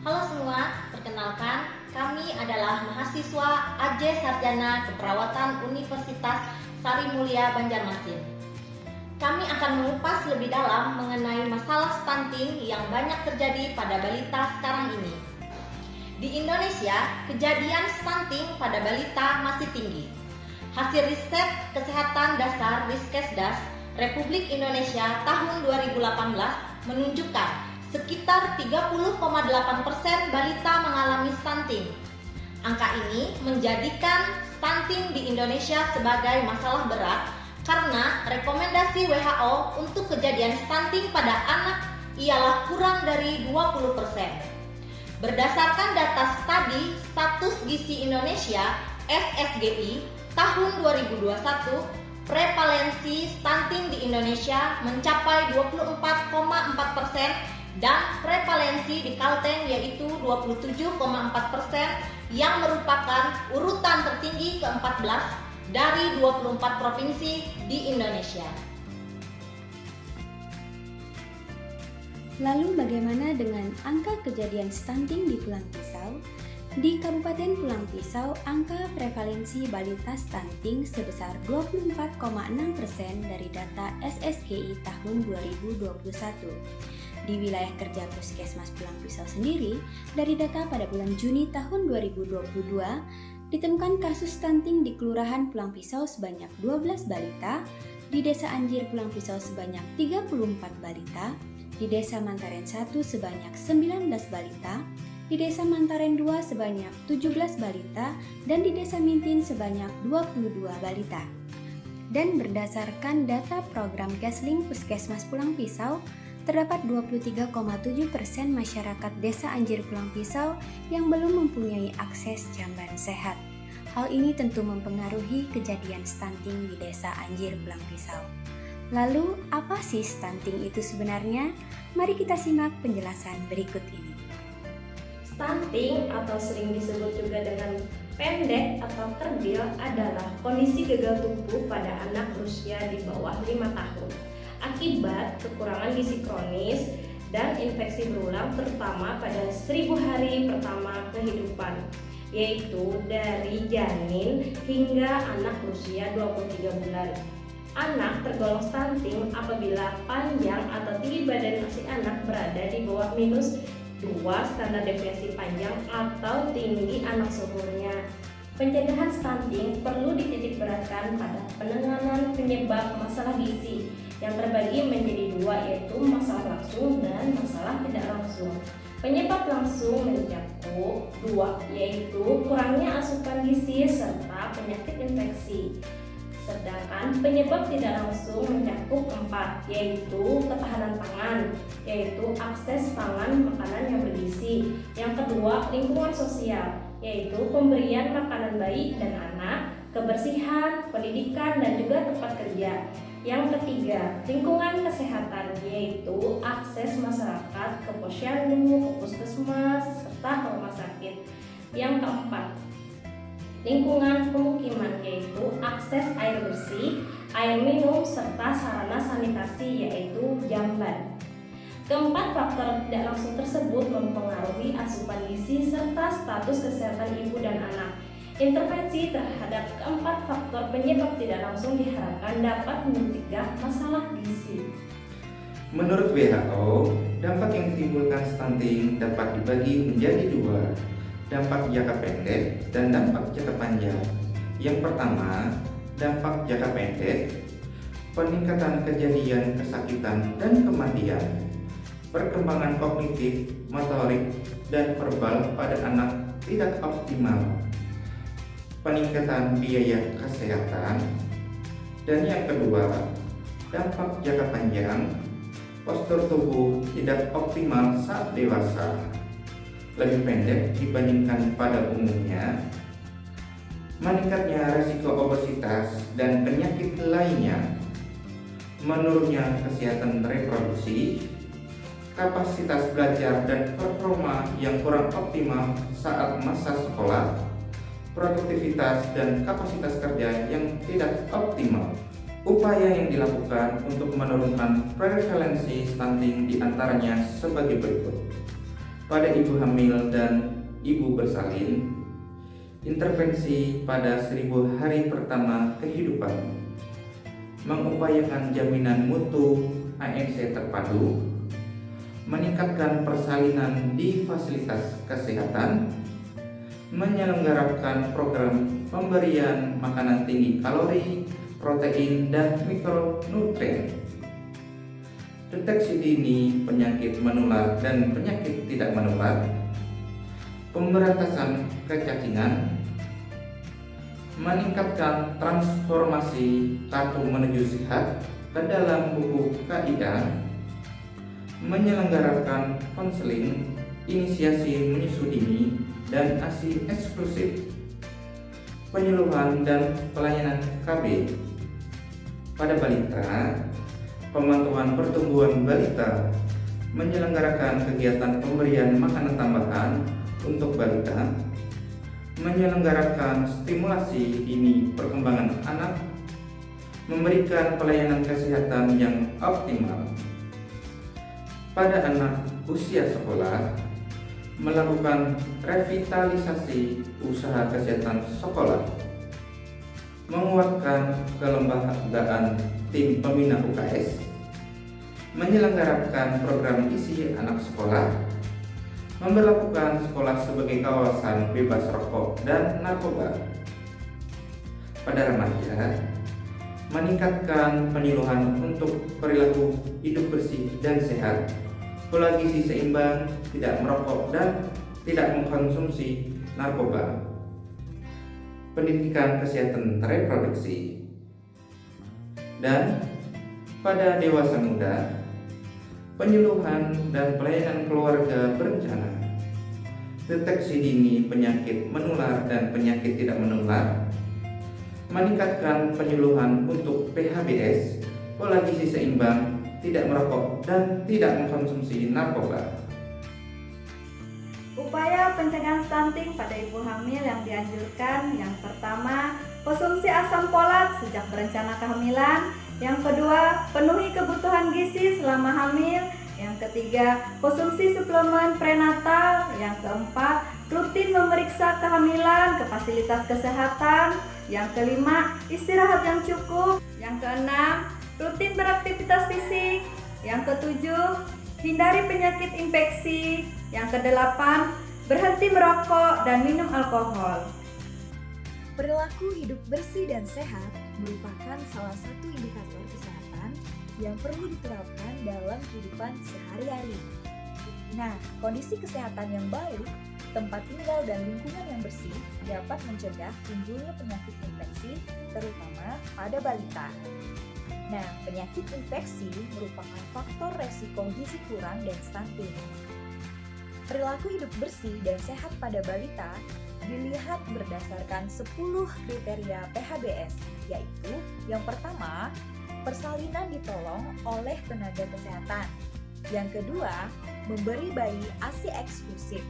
Halo semua, perkenalkan kami adalah mahasiswa AJ Sarjana Keperawatan Universitas Sari Mulia Banjarmasin. Kami akan mengupas lebih dalam mengenai masalah stunting yang banyak terjadi pada balita sekarang ini. Di Indonesia, kejadian stunting pada balita masih tinggi. Hasil riset Kesehatan Dasar Riskesdas Republik Indonesia tahun 2018 menunjukkan sekitar 30,8% balita mengalami stunting. Angka ini menjadikan stunting di Indonesia sebagai masalah berat karena rekomendasi WHO untuk kejadian stunting pada anak ialah kurang dari 20%. Berdasarkan data studi Status Gizi Indonesia (SSGI) tahun 2021, prevalensi stunting di Indonesia mencapai 24,4% dan prevalensi di Kalteng yaitu 27,4% yang merupakan urutan tertinggi ke-14 dari 24 provinsi di Indonesia. Lalu bagaimana dengan angka kejadian stunting di Pulang Pisau? Di Kabupaten Pulang Pisau, angka prevalensi balita stunting sebesar 24,6% dari data SSGI tahun 2021. Di wilayah kerja Puskesmas Pulang Pisau sendiri, dari data pada bulan Juni tahun 2022, ditemukan kasus stunting di Kelurahan Pulang Pisau sebanyak 12 balita, di Desa Anjir Pulang Pisau sebanyak 34 balita, di Desa Mantaren 1 sebanyak 19 balita, di Desa Mantaren 2 sebanyak 17 balita, dan di Desa Mintin sebanyak 22 balita. Dan berdasarkan data program Gasling Puskesmas Pulang Pisau, terdapat 23,7% masyarakat Desa Anjir Pulang Pisau yang belum mempunyai akses jamban sehat. Hal ini tentu mempengaruhi kejadian stunting di Desa Anjir Pulang Pisau. Lalu, apa sih stunting itu sebenarnya? Mari kita simak penjelasan berikut ini. Stunting atau sering disebut juga dengan pendek atau kerdil adalah kondisi gagal tumbuh pada anak berusia di bawah 5 tahun akibat kekurangan gizi kronis dan infeksi berulang terutama pada 1000 hari pertama kehidupan, yaitu dari janin hingga anak berusia 23 bulan. Anak tergolong stunting apabila panjang atau tinggi badan si anak berada di bawah -2 standar deviasi panjang atau tinggi anak seumurnya. Pencegahan stunting perlu dititikberatkan pada penanganan penyebab masalah gizi yang terbagi menjadi 2, yaitu masalah langsung dan masalah tidak langsung. Penyebab langsung mencakup 2, yaitu kurangnya asupan gizi serta penyakit infeksi. Sedangkan penyebab tidak langsung mencakup 4, yaitu ketahanan pangan, yaitu akses pangan makanan yang bergizi. Yang kedua, lingkungan sosial, yaitu pemberian makanan bayi dan anak, kebersihan, pendidikan, dan juga tempat kerja. Yang ketiga, lingkungan kesehatan, yaitu akses masyarakat ke posyandu, ke puskesmas, serta ke rumah sakit. Yang keempat, lingkungan pemukiman, yaitu akses air bersih, air minum, serta sarana sanitasi, yaitu jamban. Keempat faktor tidak langsung tersebut mempengaruhi asupan gizi serta status kesehatan ibu dan anak. Intervensi terhadap keempat faktor penyebab tidak langsung diharapkan dapat mencegah masalah gizi. Menurut WHO, dampak yang ditimbulkan stunting dapat dibagi menjadi 2, dampak jangka pendek dan dampak jangka panjang. Yang pertama, dampak jangka pendek, peningkatan kejadian kesakitan dan kematian, perkembangan kognitif, motorik, dan verbal pada anak tidak optimal, peningkatan biaya kesehatan. Dan yang kedua, dampak jangka panjang, postur tubuh tidak optimal saat dewasa, lebih pendek dibandingkan pada umumnya, meningkatnya risiko obesitas dan penyakit lainnya, menurunnya kesehatan reproduksi, kapasitas belajar dan performa yang kurang optimal saat masa sekolah, produktivitas dan kapasitas kerja yang tidak optimal. Upaya yang dilakukan untuk menurunkan prevalensi stunting diantaranya sebagai berikut. pada ibu hamil dan ibu bersalin, intervensi pada 1000 hari pertama kehidupan, mengupayakan jaminan mutu ANC terpadu, meningkatkan persalinan di fasilitas kesehatan, menyelenggarakan program pemberian makanan tinggi kalori, protein, dan mikronutrien, deteksi dini penyakit menular dan penyakit tidak menular, pemberantasan kecacingan, meningkatkan transformasi kartu menuju sehat ke dalam buku KIA, menyelenggarakan konseling, inisiasi menyusu dini, dan ASI eksklusif, penyuluhan dan pelayanan KB pada balita, pemantauan pertumbuhan balita, menyelenggarakan kegiatan pemberian makanan tambahan untuk balita, menyelenggarakan stimulasi dini perkembangan anak, memberikan pelayanan kesehatan yang optimal pada anak usia sekolah, melakukan revitalisasi usaha kesehatan sekolah, menguatkan kelembagaan tim pembina UKS, menyelenggarakan program isi anak sekolah, memberlakukan sekolah sebagai kawasan bebas rokok dan narkoba. Pada remaja, meningkatkan penyuluhan untuk perilaku hidup bersih dan sehat, pola gizi seimbang, tidak merokok dan tidak mengkonsumsi narkoba, pendidikan kesehatan reproduksi. Dan pada dewasa muda, penyuluhan dan pelayanan keluarga berencana, deteksi dini penyakit menular dan penyakit tidak menular, meningkatkan penyuluhan untuk PHBS, pola gizi seimbang, tidak merokok, dan tidak mengkonsumsi narkoba. Upaya pencegahan stunting pada ibu hamil yang dianjurkan, yang pertama, konsumsi asam folat sejak berencana kehamilan. Yang kedua, penuhi kebutuhan gizi selama hamil. Yang ketiga, konsumsi suplemen prenatal. Yang keempat, rutin memeriksa kehamilan ke fasilitas kesehatan. Yang kelima, istirahat yang cukup. Yang keenam, rutin beraktivitas fisik. Yang ketujuh, hindari penyakit infeksi. Yang kedelapan, berhenti merokok dan minum alkohol. Perilaku hidup bersih dan sehat merupakan salah satu indikator kesehatan yang perlu diterapkan dalam kehidupan sehari-hari. Nah, kondisi kesehatan yang baik, tempat tinggal dan lingkungan yang bersih dapat mencegah timbulnya penyakit infeksi, terutama pada balita. Nah, penyakit infeksi merupakan faktor resiko gizi kurang dan stunting. Perilaku hidup bersih dan sehat pada balita dilihat berdasarkan 10 kriteria PHBS, yaitu yang pertama, persalinan ditolong oleh tenaga kesehatan. Yang kedua, memberi bayi ASI eksklusif.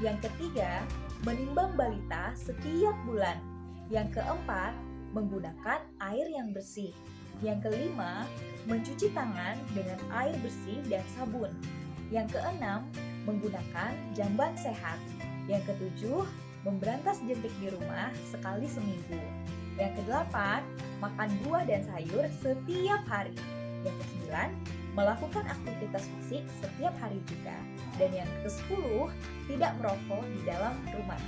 Yang ketiga, menimbang balita setiap bulan. Yang keempat, menggunakan air yang bersih. Yang kelima, mencuci tangan dengan air bersih dan sabun. Yang keenam, menggunakan jamban sehat. Yang ketujuh, memberantas jentik di rumah sekali seminggu. Yang kedelapan, makan buah dan sayur setiap hari. Yang kesembilan, melakukan aktivitas fisik setiap hari juga. Dan yang ke-10, tidak merokok di dalam rumah.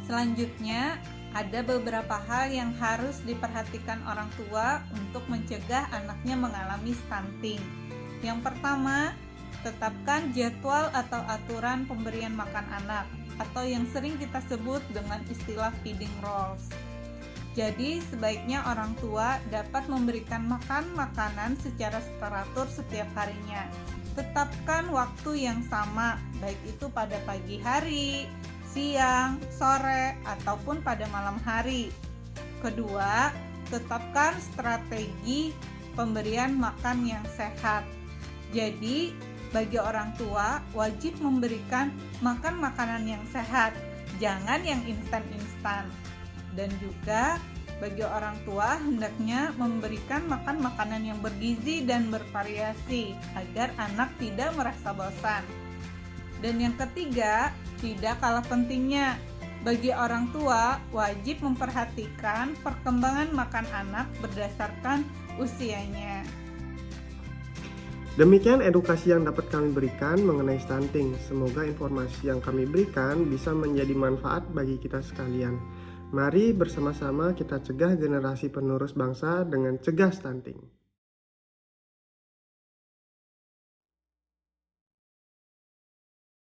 Selanjutnya, ada beberapa hal yang harus diperhatikan orang tua untuk mencegah anaknya mengalami stunting. Yang pertama, tetapkan jadwal atau aturan pemberian makan anak, atau yang sering kita sebut dengan istilah feeding rules. Jadi, sebaiknya orang tua dapat memberikan makanan secara teratur setiap harinya. Tetapkan waktu yang sama, baik itu pada pagi hari, siang, sore, ataupun pada malam hari. Kedua, tetapkan strategi pemberian makan yang sehat. Jadi, bagi orang tua wajib memberikan makan makanan yang sehat, jangan yang instan-instan. Dan juga bagi orang tua hendaknya memberikan makan makanan yang bergizi dan bervariasi agar anak tidak merasa bosan. Dan yang ketiga, tidak kalah pentingnya, bagi orang tua wajib memperhatikan perkembangan makan anak berdasarkan usianya. Demikian edukasi yang dapat kami berikan mengenai stunting. Semoga informasi yang kami berikan bisa menjadi manfaat bagi kita sekalian. Mari bersama-sama kita cegah generasi penerus bangsa dengan cegah stunting.